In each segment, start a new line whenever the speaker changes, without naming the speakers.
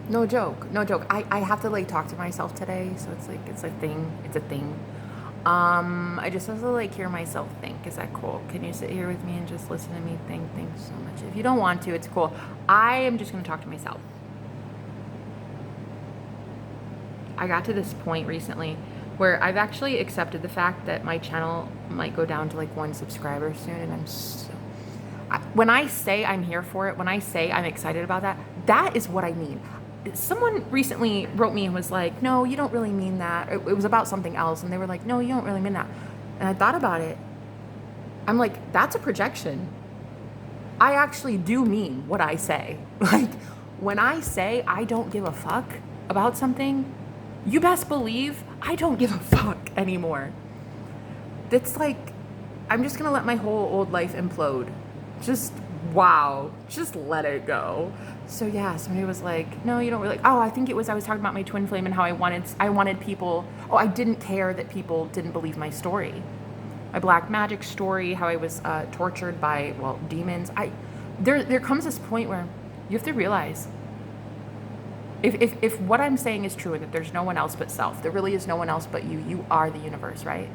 No joke. No joke. I have to like talk to myself today, so it's like it's a thing. It's a thing. I just have to like hear myself think. Is that cool? Can you sit here with me and just listen to me think? Thanks so much. If you don't want to, it's cool. I am just gonna talk to myself. I got to this point recently where I've actually accepted the fact that my channel might go down to like 1 subscriber soon, and when I say I'm here for it, when I say I'm excited about that, that is what I mean. Someone recently wrote me and was like, no, you don't really mean that. It was about something else, and they were like, no, you don't really mean that. And I thought about it. I'm like, that's a projection. I actually do mean what I say. Like, when I say I don't give a fuck about something, you best believe I don't give a fuck anymore. That's like, I'm just gonna let my whole old life implode. Just, wow, just let it go. So yeah, somebody was like, no, you don't really, oh, I think it was, I was talking about my twin flame and how I wanted people, oh, I didn't care that people didn't believe my story. My black magic story, how I was tortured by, well, demons. There comes this point where you have to realize if what I'm saying is true and that there's no one else but self, there really is no one else but you. You are the universe, right?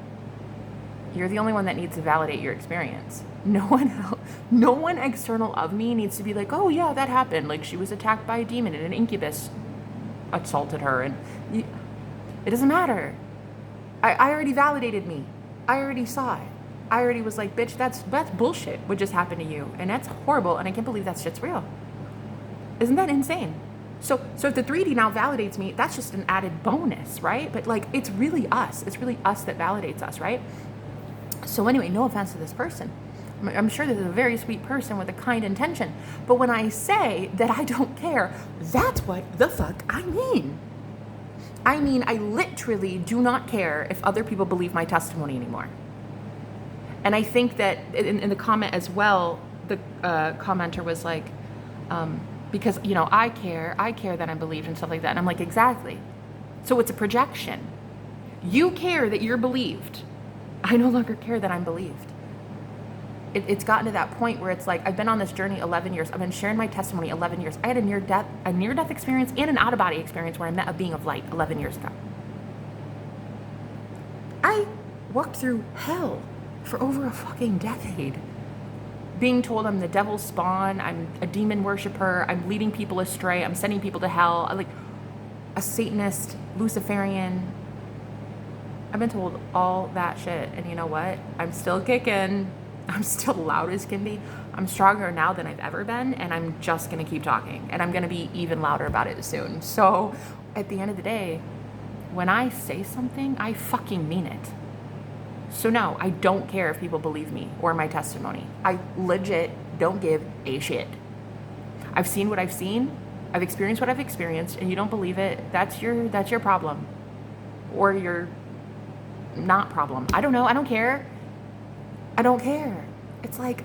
You're the only one that needs to validate your experience. No one else, no one external of me needs to be like, oh yeah, that happened. Like she was attacked by a demon and an incubus assaulted her, and it doesn't matter. I already validated me. I already saw it. I already was like, bitch, that's bullshit what just happened to you. And that's horrible, and I can't believe that shit's real. Isn't that insane? So if the 3D now validates me, that's just an added bonus, right? But like, it's really us. It's really us that validates us, right? So anyway, no offense to this person. I'm sure this is a very sweet person with a kind intention. But when I say that I don't care, that's what the fuck I mean. I mean, I literally do not care if other people believe my testimony anymore. And I think that in the comment as well, the commenter was like, because, you know, I care that I'm believed and stuff like that. And I'm like, exactly. So it's a projection. You care that you're believed. I no longer care that I'm believed. It's gotten to that point where it's like, I've been on this journey 11 years. I've been sharing my testimony 11 years. I had a near-death experience and an out-of-body experience where I met a being of light 11 years ago. I walked through hell for over a fucking decade. Being told I'm the devil's spawn, I'm a demon worshiper, I'm leading people astray, I'm sending people to hell, I'm like a Satanist, Luciferian. I've been told all that shit, and you know what? I'm still kicking. I'm still loud as can be. I'm stronger now than I've ever been, and I'm just gonna keep talking, and I'm gonna be even louder about it soon. So at the end of the day, when I say something, I fucking mean it. So no, I don't care if people believe me or my testimony. I legit don't give a shit. I've seen what I've seen, I've experienced what I've experienced, and you don't believe it, that's your problem. Or your not problem. I don't know, I don't care. I don't care. It's like,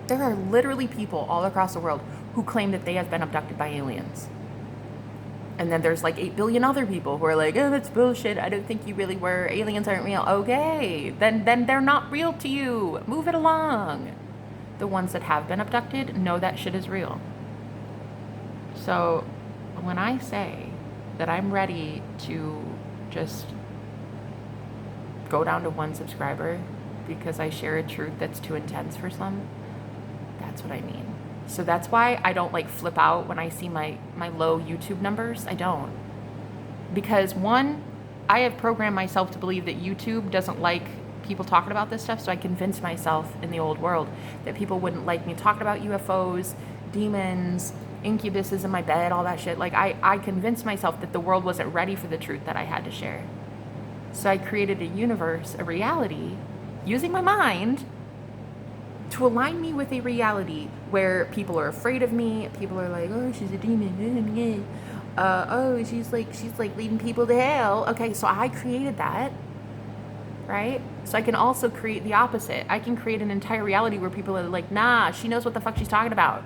there are literally people all across the world who claim that they have been abducted by aliens. And then there's like 8 billion other people who are like, oh, that's bullshit. I don't think you really were. Aliens aren't real. Okay, then they're not real to you. Move it along. The ones that have been abducted know that shit is real. So when I say that I'm ready to just go down to 1 subscriber because I share a truth that's too intense for some, that's what I mean. So that's why I don't like flip out when I see my low YouTube numbers. I don't. Because 1, I have programmed myself to believe that YouTube doesn't like people talking about this stuff, so I convinced myself in the old world that people wouldn't like me talking about UFOs, demons, incubuses in my bed, all that shit. Like I convinced myself that the world wasn't ready for the truth that I had to share. So I created a universe, a reality, using my mind to align me with a reality where people are afraid of me. People are like, oh, she's a demon. Oh, she's like leading people to hell. Okay, so I created that, right? So I can also create the opposite. I can create an entire reality where people are like, nah, she knows what the fuck she's talking about.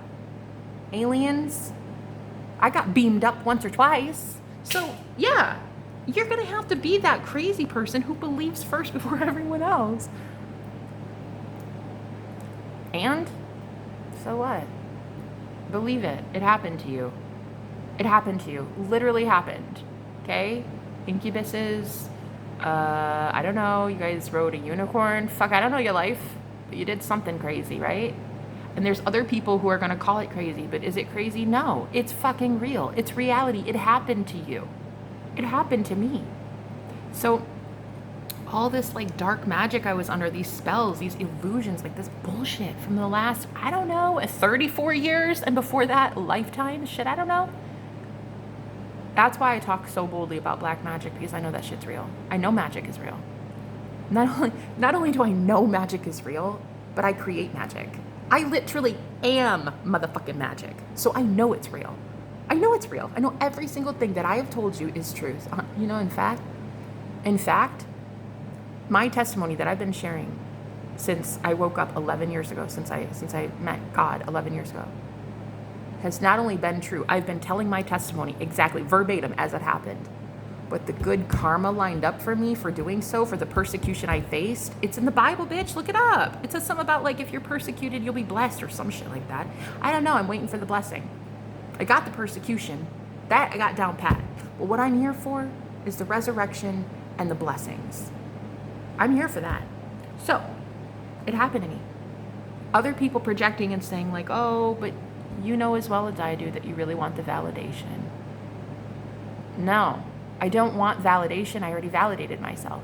Aliens, I got beamed up once or twice. So yeah, you're gonna have to be that crazy person who believes first before everyone else. And so what? Believe it. It happened to you. It happened to you. Literally happened. Okay? Incubuses. I don't know. You guys rode a unicorn. Fuck, I don't know your life. But you did something crazy, right? And there's other people who are going to call it crazy. But is it crazy? No. It's fucking real. It's reality. It happened to you. It happened to me. So all this like dark magic I was under, these spells, these illusions, like this bullshit from the last, I don't know, 34 years, and before that, lifetime, shit, I don't know. That's why I talk so boldly about black magic, because I know that shit's real. I know magic is real. Not only do I know magic is real, but I create magic. I literally am motherfucking magic. So I know it's real. I know it's real. I know every single thing that I have told you is truth. You know, in fact, my testimony that I've been sharing since I woke up 11 years ago, since I met God 11 years ago, has not only been true. I've been telling my testimony exactly verbatim as it happened. But the good karma lined up for me for doing so, for the persecution I faced, it's in the Bible, bitch. Look it up. It says something about like if you're persecuted, you'll be blessed or some shit like that. I don't know. I'm waiting for the blessing. I got the persecution. That I got down pat. But what I'm here for is the resurrection and the blessings. I'm here for that. So, it happened to me. Other people projecting and saying like, oh, but you know as well as I do that you really want the validation. No, I don't want validation. I already validated myself.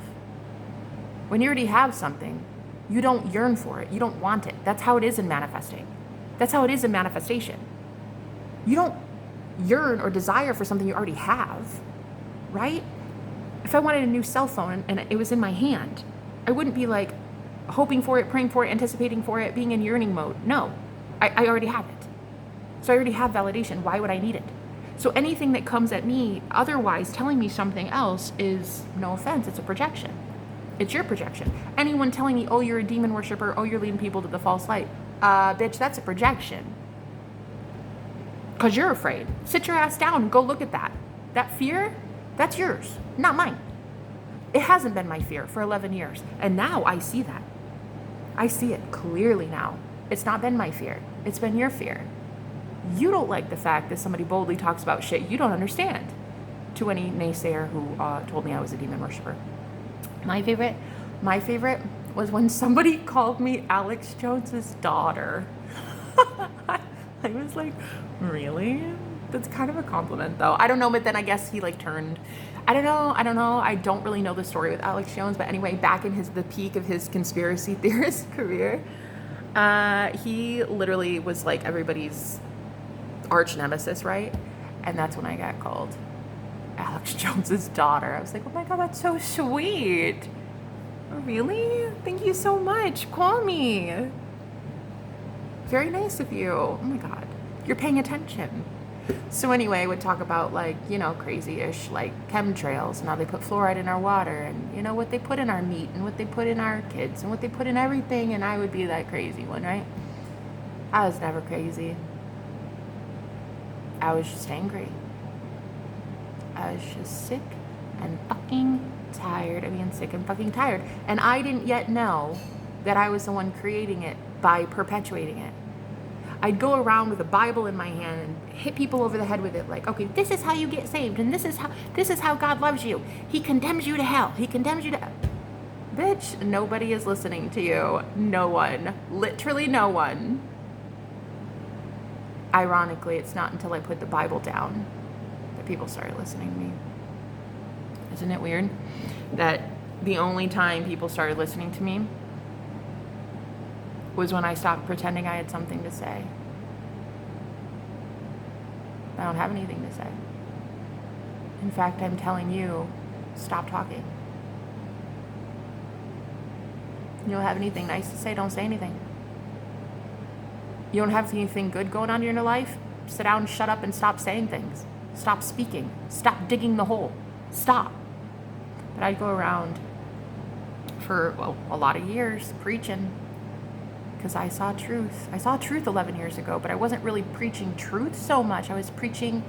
When you already have something, you don't yearn for it. You don't want it. That's how it is in manifesting. That's how it is in manifestation. You don't yearn or desire for something you already have, right? If I wanted a new cell phone and it was in my hand, I wouldn't be like hoping for it, praying for it, anticipating for it, being in yearning mode. No, I already have it. So I already have validation. Why would I need it? So anything that comes at me otherwise telling me something else is, no offense, it's a projection. It's your projection. Anyone telling me, oh, you're a demon worshiper, oh, you're leading people to the false light. Bitch, that's a projection. Because you're afraid. Sit your ass down and go look at that. That fear, that's yours, not mine. It hasn't been my fear for 11 years. And now I see that. I see it clearly now. It's not been my fear. It's been your fear. You don't like the fact that somebody boldly talks about shit you don't understand. To any naysayer who told me I was a demon worshiper. My favorite was when somebody called me Alex Jones's daughter. I was like, really? That's kind of a compliment though. I don't know, but then I guess he like turned, I don't know. I don't really know the story with Alex Jones, but anyway, back in the peak of his conspiracy theorist career, he literally was like everybody's arch nemesis, right? And that's when I got called Alex Jones's daughter. I was like, oh my God, that's so sweet. Really? Thank you so much. Call me. Very nice of you. Oh my God. You're paying attention. So anyway, I would talk about like, you know, crazy-ish like chemtrails and how they put fluoride in our water and, you know, what they put in our meat and what they put in our kids and what they put in everything. And I would be that crazy one, right? I was never crazy. I was just angry. I was just sick and fucking tired of being sick and fucking tired. And I didn't yet know that I was the one creating it by perpetuating it. I'd go around with a Bible in my hand and hit people over the head with it like, okay, this is how you get saved and this is how God loves you. He condemns you to hell. He condemns you to... Bitch, nobody is listening to you. No one. Literally no one. Ironically, it's not until I put the Bible down that people started listening to me. Isn't it weird that the only time people started listening to me was when I stopped pretending I had something to say? I don't have anything to say. In fact, I'm telling you, stop talking. You don't have anything nice to say, don't say anything. You don't have anything good going on in your life, sit down, shut up, and stop saying things. Stop speaking. Stop digging the hole. Stop. But I'd go around for a lot of years preaching because I saw truth. I saw truth 11 years ago, but I wasn't really preaching truth so much. I was preaching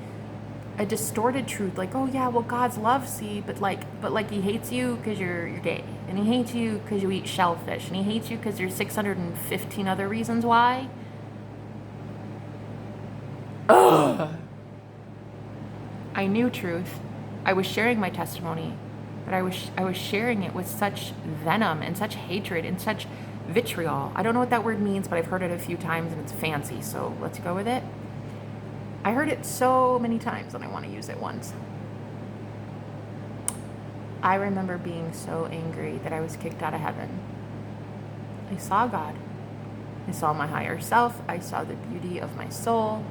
a distorted truth, like, oh yeah, well, God's love, see, but like he hates you because you're gay, and he hates you because you eat shellfish, and he hates you because there's 615 other reasons why. Ugh. I knew truth. I was sharing my testimony, but I was sharing it with such venom and such hatred and such vitriol. I don't know what that word means, but I've heard it a few times and it's fancy, so let's go with it. I heard it so many times and I want to use it once. I remember being so angry that I was kicked out of heaven. I saw God. I saw my higher self. I saw the beauty of my soul.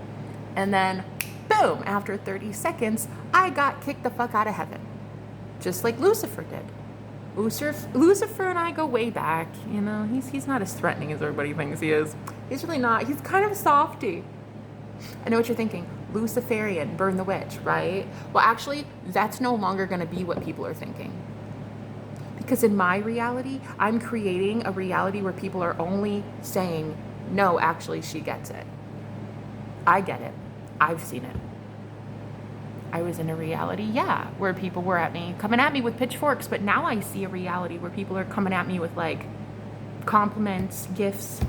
And then, boom, after 30 seconds, I got kicked the fuck out of heaven. Just like Lucifer did. Lucifer and I go way back. You know, he's not as threatening as everybody thinks he is. He's really not. He's kind of a softy. I know what you're thinking. Luciferian, burn the witch, right? Well, actually, that's no longer going to be what people are thinking. Because in my reality, I'm creating a reality where people are only saying, no, actually, she gets it. I get it. I've seen it. I was in a reality, yeah, where people were coming at me with pitchforks, but now I see a reality where people are coming at me with like compliments, gifts,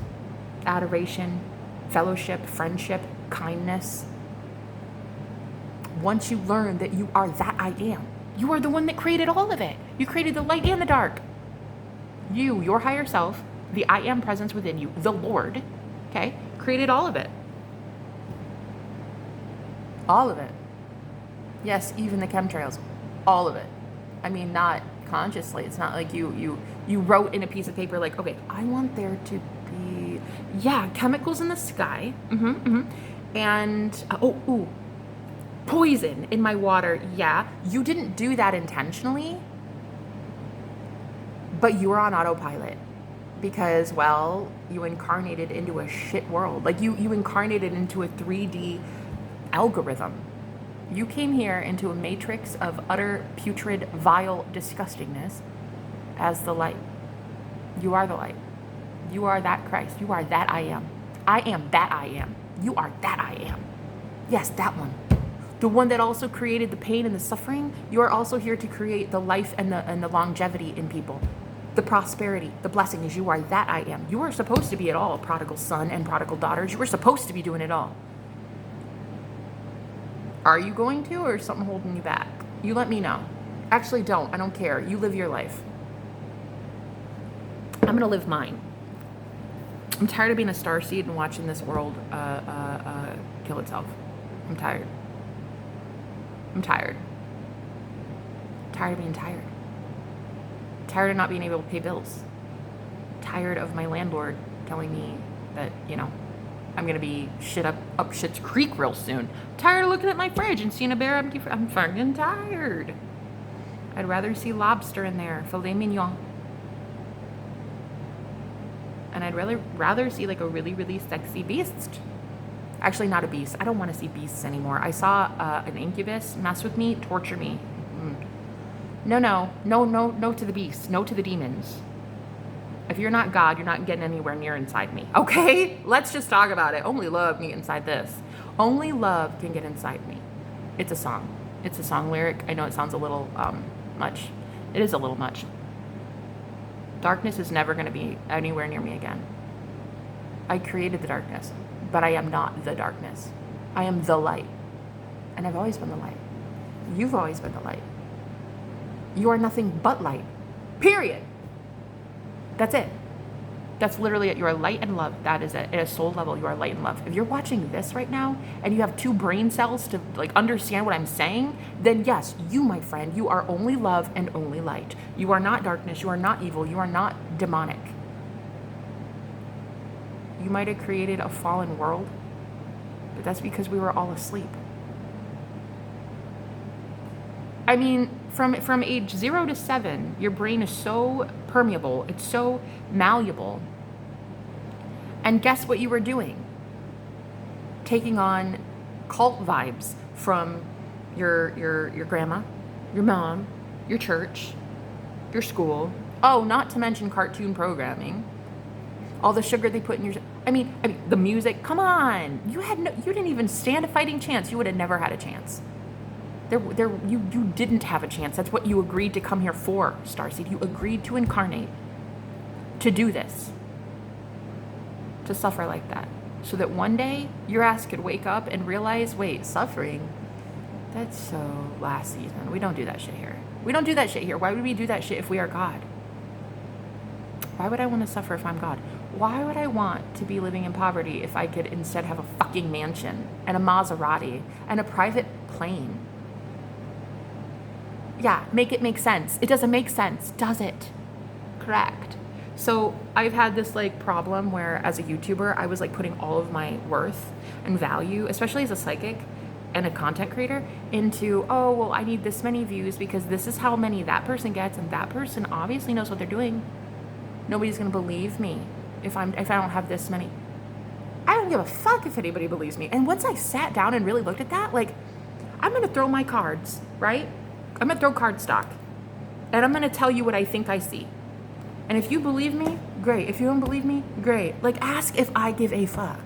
adoration, fellowship, friendship, kindness. Once you learn that you are that I am, you are the one that created all of it. You created the light and the dark. You, your higher self, the I am presence within you, the Lord, okay, created all of it. All of it. Yes, even the chemtrails. All of it. I mean, not consciously. It's not like you wrote in a piece of paper like, okay, I want there to be, yeah, chemicals in the sky. And, poison in my water. Yeah, you didn't do that intentionally, but you were on autopilot because, well, you incarnated into a shit world. Like you incarnated into a 3D algorithm. You came here into a matrix of utter, putrid, vile disgustingness as the light. You are the light. You are that Christ. You are that I am. I am that I am. You are that I am. Yes, that one. The one that also created the pain and the suffering. You are also here to create the life and the longevity in people. The prosperity, the blessings. You are that I am. You are supposed to be it all, prodigal son and prodigal daughters. You were supposed to be doing it all. Are you going to, or is something holding you back? You let me know. Actually, don't. I don't care. You live your life. I'm going to live mine. I'm tired of being a starseed and watching this world kill itself. I'm tired. I'm tired. Tired of being tired. Tired of not being able to pay bills. Tired of my landlord telling me that, you know, I'm going to be up shit's creek real soon. Tired of looking at my fridge and seeing a bare empty fridge. I'm fucking tired. I'd rather see lobster in there, filet mignon. And I'd rather see like a really, really sexy beast. Actually, not a beast. I don't want to see beasts anymore. I saw an incubus mess with me, torture me. No to the beasts. No to the demons. If you're not God, you're not getting anywhere near inside me. Okay? Let's just talk about it. Only love can get inside this. Only love can get inside me. It's a song. It's a song lyric. I know it sounds a little much. It is a little much. Darkness is never going to be anywhere near me again. I created the darkness, but I am not the darkness. I am the light. And I've always been the light. You've always been the light. You are nothing but light. Period. That's it. That's literally it. You are light and love. That is it. At a soul level, you are light and love. If you're watching this right now and you have 2 brain cells to like understand what I'm saying, then yes, you, my friend, you are only love and only light. You are not darkness. You are not evil. You are not demonic. You might have created a fallen world, but that's because we were all asleep. I mean, from age 0 to 7, your brain is so permeable, it's so malleable. And guess what you were doing? Taking on cult vibes from your grandma, your mom, your church, your school. Oh, not to mention cartoon programming. All the sugar they put in your... I mean, the music. Come on. You didn't even stand a fighting chance. You would have never had a chance. You didn't have a chance. That's what you agreed to come here for, Starseed. You agreed to incarnate, to do this, to suffer like that, so that one day your ass could wake up and realize, wait, suffering? That's so last season. We don't do that shit here. We don't do that shit here. Why would we do that shit if we are God? Why would I want to suffer if I'm God? Why would I want to be living in poverty if I could instead have a fucking mansion and a Maserati and a private plane? Yeah, make it make sense. It doesn't make sense, does it? Correct. So I've had this like problem where as a YouTuber, I was like putting all of my worth and value, especially as a psychic and a content creator, into, oh, well, I need this many views because this is how many that person gets, and that person obviously knows what they're doing. Nobody's gonna believe me if I don't have this many. I don't give a fuck if anybody believes me. And once I sat down and really looked at that, like, I'm gonna throw my cards, right? I'm gonna throw card stock, and I'm gonna tell you what I think I see. And if you believe me, great. If you don't believe me, great. Like, ask if I give a fuck.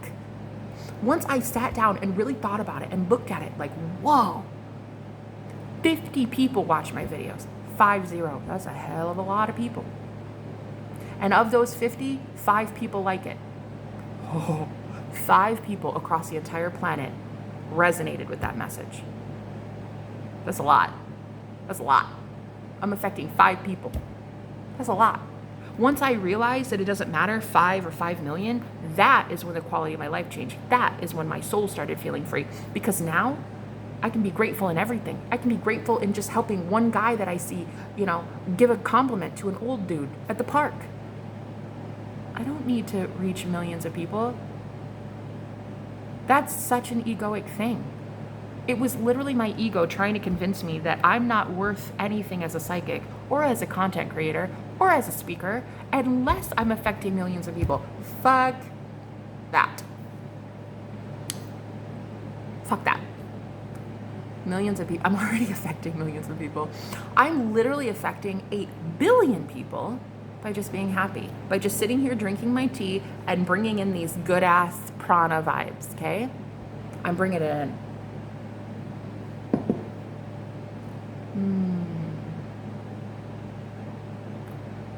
Once I sat down and really thought about it and looked at it, like, whoa, 50 people watch my videos. 50. That's a hell of a lot of people. And of those 50, 5 people like it. Oh, 5 people across the entire planet resonated with that message. That's a lot. That's a lot. I'm affecting 5 people. That's a lot. Once I realized that it doesn't matter 5 or 5 million, that is when the quality of my life changed. That is when my soul started feeling free. Because now I can be grateful in everything. I can be grateful in just helping one guy that I see, give a compliment to an old dude at the park. I don't need to reach millions of people. That's such an egoic thing. It was literally my ego trying to convince me that I'm not worth anything as a psychic or as a content creator or as a speaker unless I'm affecting millions of people. Fuck that. Fuck that. Millions of people. I'm already affecting millions of people. I'm literally affecting 8 billion people by just being happy, by just sitting here drinking my tea and bringing in these good ass prana vibes, okay? I'm bringing it in.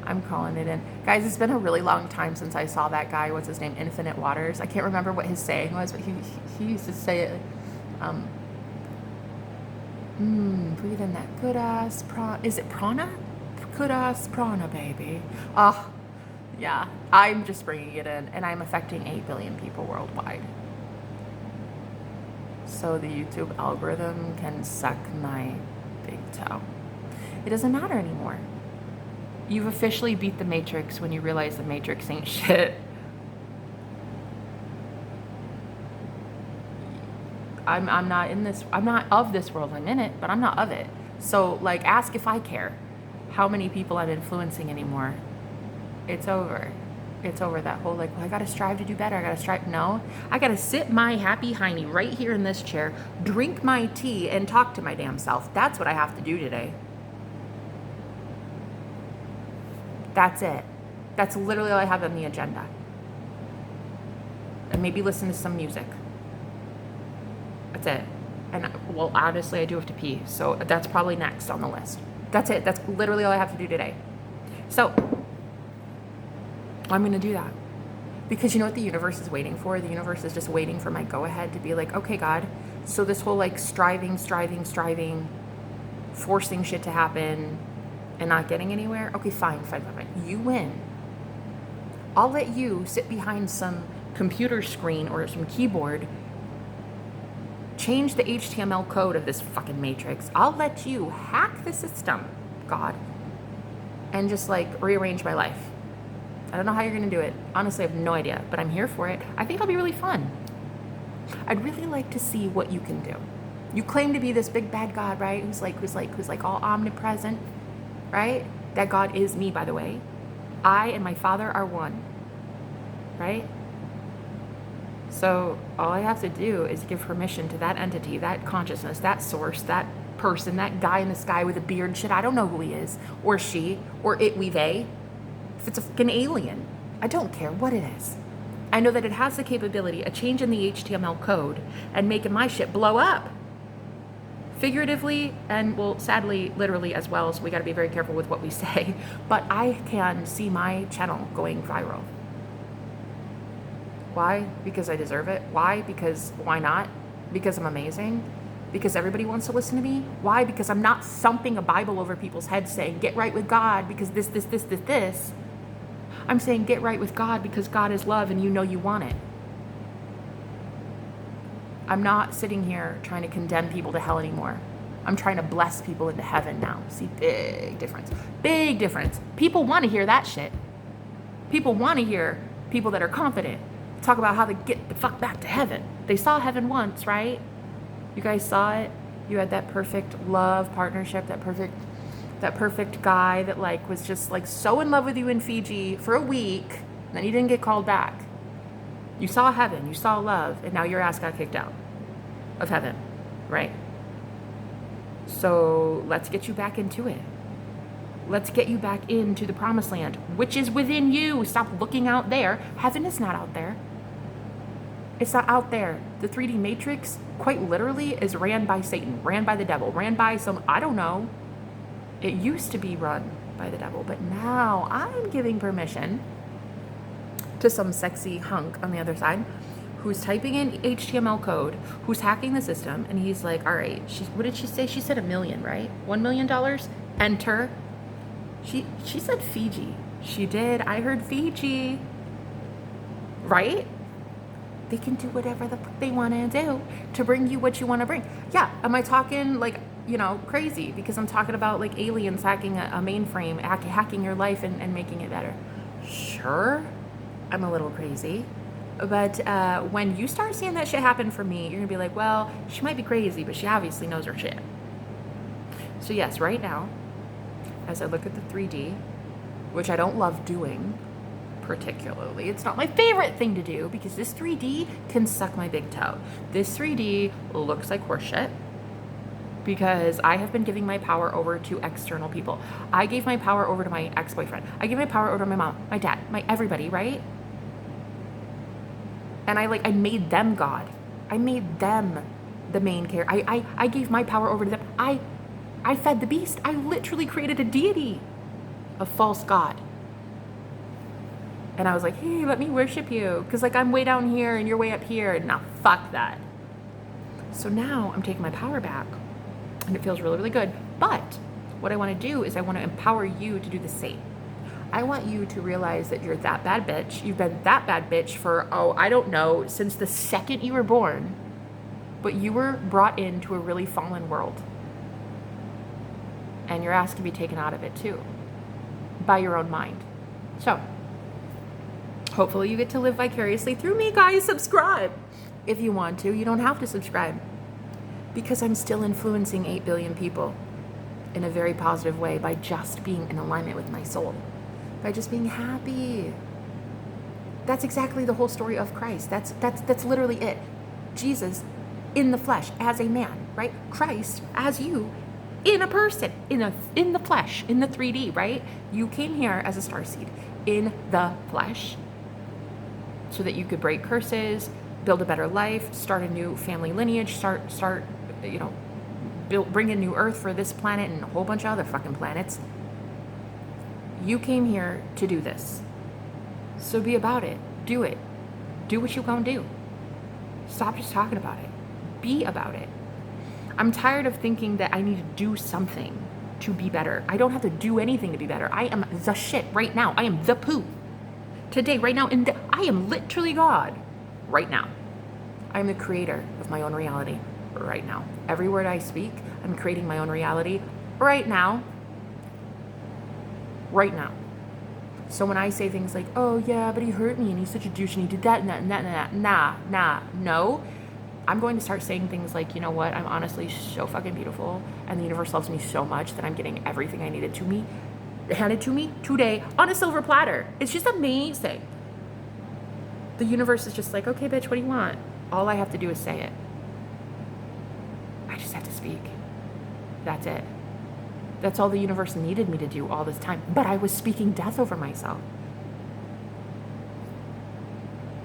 I'm calling it in. Guys, it's been a really long time since I saw that guy, what's his name, Infinite Waters. I can't remember what his saying was, but he used to say it, breathe in that good ass prana. Is it prana? Good ass prana, baby. Oh, yeah. I'm just bringing it in, and I'm affecting 8 billion people worldwide. So the YouTube algorithm can suck my big toe. It doesn't matter anymore. You've officially beat the Matrix when you realize the Matrix ain't shit. I'm not in this, I'm not of this world. I'm in it, but I'm not of it. So, like, ask if I care how many people I'm influencing anymore. It's over. It's over that whole, like, well, I gotta strive to do better. I gotta strive. No, I gotta sit my happy hiney right here in this chair, drink my tea, and talk to my damn self. That's what I have to do today. That's it. That's literally all I have on the agenda. And maybe listen to some music. That's it. And, well, honestly, I do have to pee. So that's probably next on the list. That's it. That's literally all I have to do today. So I'm going to do that. Because you know what the universe is waiting for? The universe is just waiting for my go-ahead to be like, okay, God, so this whole, like, striving, forcing shit to happen and not getting anywhere, okay, fine. You win. I'll let you sit behind some computer screen or some keyboard, change the HTML code of this fucking matrix. I'll let you hack the system, God, and just, like, rearrange my life. I don't know how you're going to do it. Honestly, I have no idea, but I'm here for it. I think it'll be really fun. I'd really like to see what you can do. You claim to be this big bad God, right? Who's like all omnipresent, right? That God is me, by the way. I and my Father are one, right? So all I have to do is give permission to that entity, that consciousness, that source, that person, that guy in the sky with a beard, shit, I don't know who he is, or she, or it, we, they. If it's a fucking alien, I don't care what it is. I know that it has the capability of changing the HTML code and making my shit blow up. Figuratively and, well, sadly, literally as well, so we got to be very careful with what we say. But I can see my channel going viral. Why? Because I deserve it. Why? Because why not? Because I'm amazing. Because everybody wants to listen to me. Why? Because I'm not thumping a Bible over people's heads saying, get right with God because this. I'm saying get right with God because God is love and you know you want it. I'm not sitting here trying to condemn people to hell anymore. I'm trying to bless people into heaven now. See, big difference. Big difference. People want to hear that shit. People want to hear people that are confident talk about how to get the fuck back to heaven. They saw heaven once, right? You guys saw it. You had that perfect love partnership, that perfect guy that like was just like so in love with you in Fiji for a week, and then he didn't get called back. You saw heaven, you saw love, and now your ass got kicked out of heaven, right? So let's get you back into it. Let's get you back into the promised land, which is within you. Stop looking out there. Heaven is not out there. It's not out there. The 3D matrix, quite literally, is ran by Satan, ran by the devil, ran by some, I don't know. It used to be run by the devil, but now I'm giving permission to some sexy hunk on the other side who's typing in HTML code, who's hacking the system, and he's like, all right, what did she say? She said $1 million, right? $1 million? Enter. She said Fiji. She did. I heard Fiji. Right? They can do whatever the fuck they want to do to bring you what you want to bring. Yeah, am I talking like, crazy? Because I'm talking about like aliens hacking a mainframe, hacking your life and making it better. Sure, I'm a little crazy. But when you start seeing that shit happen for me, you're going to be like, well, she might be crazy, but she obviously knows her shit. So yes, right now, as I look at the 3D, which I don't love doing particularly, it's not my favorite thing to do because this 3D can suck my big toe. This 3D looks like horseshit because I have been giving my power over to external people. I gave my power over to my ex-boyfriend. I gave my power over to my mom, my dad, my everybody, right? And I made them God. I made them the main character. I gave my power over to them. I fed the beast. I literally created a deity, a false god. And I was like, hey, let me worship you. Because I'm way down here and you're way up here. And now fuck that. So now I'm taking my power back. And it feels really, really good. But what I want to do is I want to empower you to do the same. I want you to realize that you're that bad bitch. You've been that bad bitch for, I don't know, since the second you were born. But you were brought into a really fallen world. And your ass can be taken out of it too. By your own mind. So, hopefully you get to live vicariously through me, guys. Subscribe if you want to. You don't have to subscribe. Because I'm still influencing 8 billion people in a very positive way by just being in alignment with my soul. By just being happy. That's exactly the whole story of Christ. That's literally it. Jesus in the flesh as a man, right? Christ as you in a person, in the flesh, in the 3D, right? You came here as a starseed in the flesh so that you could break curses, build a better life, start a new family lineage, bring a new earth for this planet and a whole bunch of other fucking planets. You came here to do this. So be about it. Do it. Do what you gonna do. Stop just talking about it. Be about it. I'm tired of thinking that I need to do something to be better. I don't have to do anything to be better. I am the shit right now. I am the poo. Today, right now, I am literally God. Right now. I am the creator of my own reality. Right now. Every word I speak, I'm creating my own reality. Right now. Right now. So when I say things like, oh yeah, but he hurt me and he's such a douche and he did that and that and that and that, no. I'm going to start saying things like, you know what, I'm honestly so fucking beautiful and the universe loves me so much that I'm getting everything I needed handed to me today on a silver platter. It's just amazing. The universe is just like, okay, bitch, what do you want? All I have to do is say it. I just have to speak. That's it. That's all the universe needed me to do all this time. But I was speaking death over myself.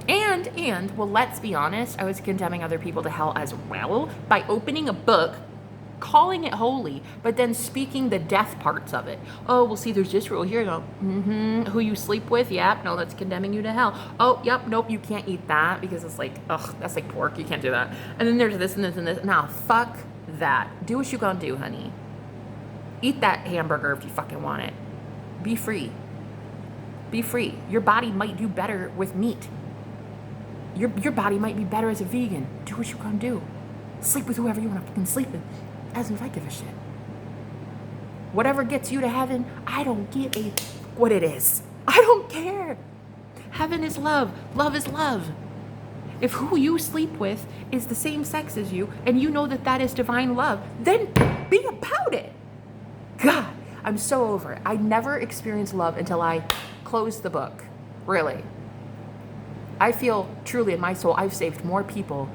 And, well, let's be honest, I was condemning other people to hell as well by opening a book, calling it holy, but then speaking the death parts of it. Oh, well, see, there's this rule here. No, who you sleep with, yep, no, that's condemning you to hell. Oh, yep, nope, you can't eat that because it's like, ugh, that's like pork, you can't do that. And then there's this and this and this. Now, fuck that. Do what you gonna do, honey. Eat that hamburger if you fucking want it. Be free. Be free. Your body might do better with meat. Your body might be better as a vegan. Do what you gonna do. Sleep with whoever you want to fucking sleep with. As if I give a shit. Whatever gets you to heaven, I don't give a what it is. I don't care. Heaven is love. Love is love. If who you sleep with is the same sex as you, and you know that that is divine love, then be about it. God, I'm so over it. I never experienced love until I closed the book. Really. I feel truly in my soul, I've saved more people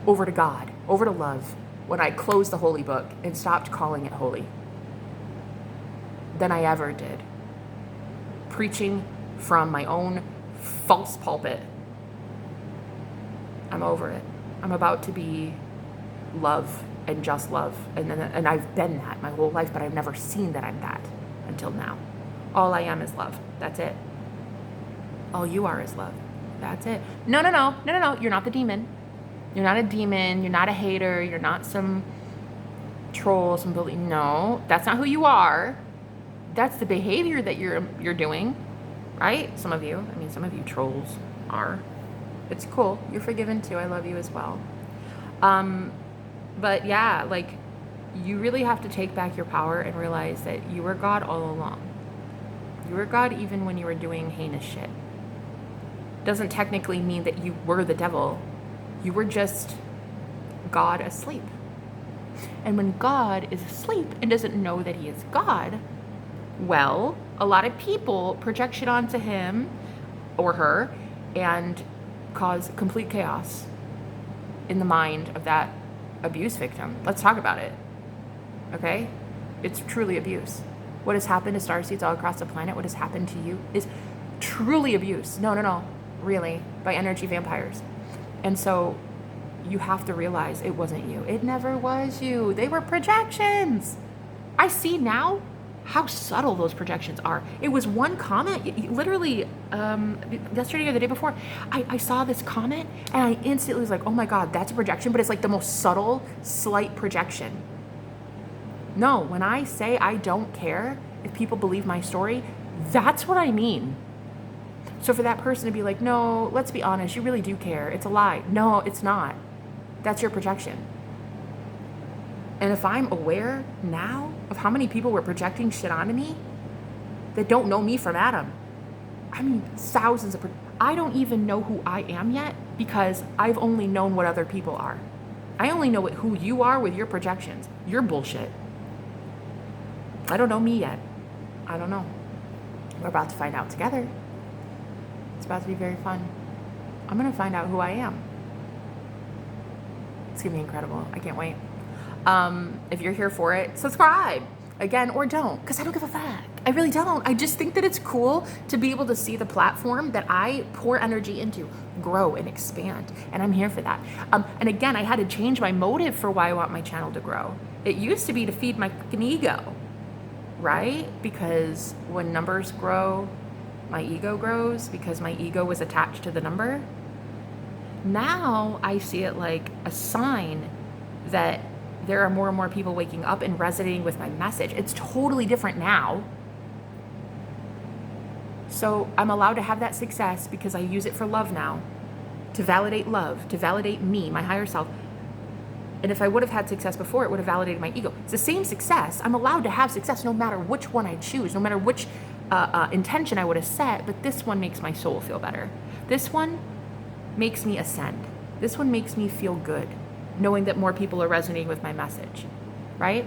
over to God, over to love, when I closed the holy book and stopped calling it holy, than I ever did. Preaching from my own false pulpit. I'm over it. I'm about to be love and just love. And I've been that my whole life, but I've never seen that I'm that until now. All I am is love. That's it. All you are is love. That's it. No. You're not the demon. You're not a demon. You're not a hater. You're not some troll, some bully. No, that's not who you are. That's the behavior that you're doing, right? Some of you trolls are. It's cool. You're forgiven too. I love you as well. But yeah, like, you really have to take back your power and realize that you were God all along. You were God even when you were doing heinous shit. Doesn't technically mean that you were the devil. You were just God asleep. And when God is asleep and doesn't know that he is God, well, a lot of people project shit onto him or her and cause complete chaos in the mind of that abuse victim. Let's talk about it. Okay? It's truly abuse. What has happened to starseeds all across the planet, what has happened to you, is truly abuse. No. Really. By energy vampires. And so you have to realize it wasn't you. It never was you. They were projections. I see now how subtle those projections are. It was one comment, literally yesterday or the day before, I saw this comment and I instantly was like, oh my God, that's a projection, but it's like the most subtle, slight projection. No, when I say I don't care if people believe my story, that's what I mean. So for that person to be like, no, let's be honest, you really do care. It's a lie. No, it's not. That's your projection. And if I'm aware now of how many people were projecting shit onto me that don't know me from Adam, I mean, thousands of, I don't even know who I am yet because I've only known what other people are. I only know who you are with your projections. Your bullshit. I don't know me yet. I don't know. We're about to find out together. It's about to be very fun. I'm going to find out who I am. It's going to be incredible. I can't wait. If you're here for it, subscribe again, or don't, because I don't give a fuck. I really don't. I just think that it's cool to be able to see the platform that I pour energy into grow and expand. And I'm here for that. And again, I had to change my motive for why I want my channel to grow. It used to be to feed my fucking ego, right? Because when numbers grow, my ego grows because my ego was attached to the number. Now I see it like a sign that there are more and more people waking up and resonating with my message. It's totally different now. So I'm allowed to have that success because I use it for love now, to validate love, to validate me, my higher self. And if I would have had success before, it would have validated my ego. It's the same success. I'm allowed to have success no matter which one I choose, no matter which intention I would have set, but this one makes my soul feel better. This one makes me ascend. This one makes me feel good, knowing that more people are resonating with my message, right?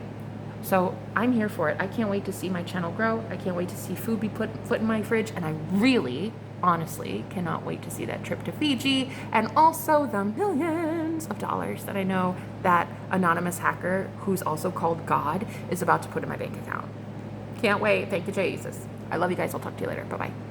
So I'm here for it. I can't wait to see my channel grow. I can't wait to see food be put in my fridge. And I really, honestly, cannot wait to see that trip to Fiji and also the millions of dollars that I know that anonymous hacker, who's also called God, is about to put in my bank account. Can't wait. Thank you, Jesus. I love you guys. I'll talk to you later. Bye-bye.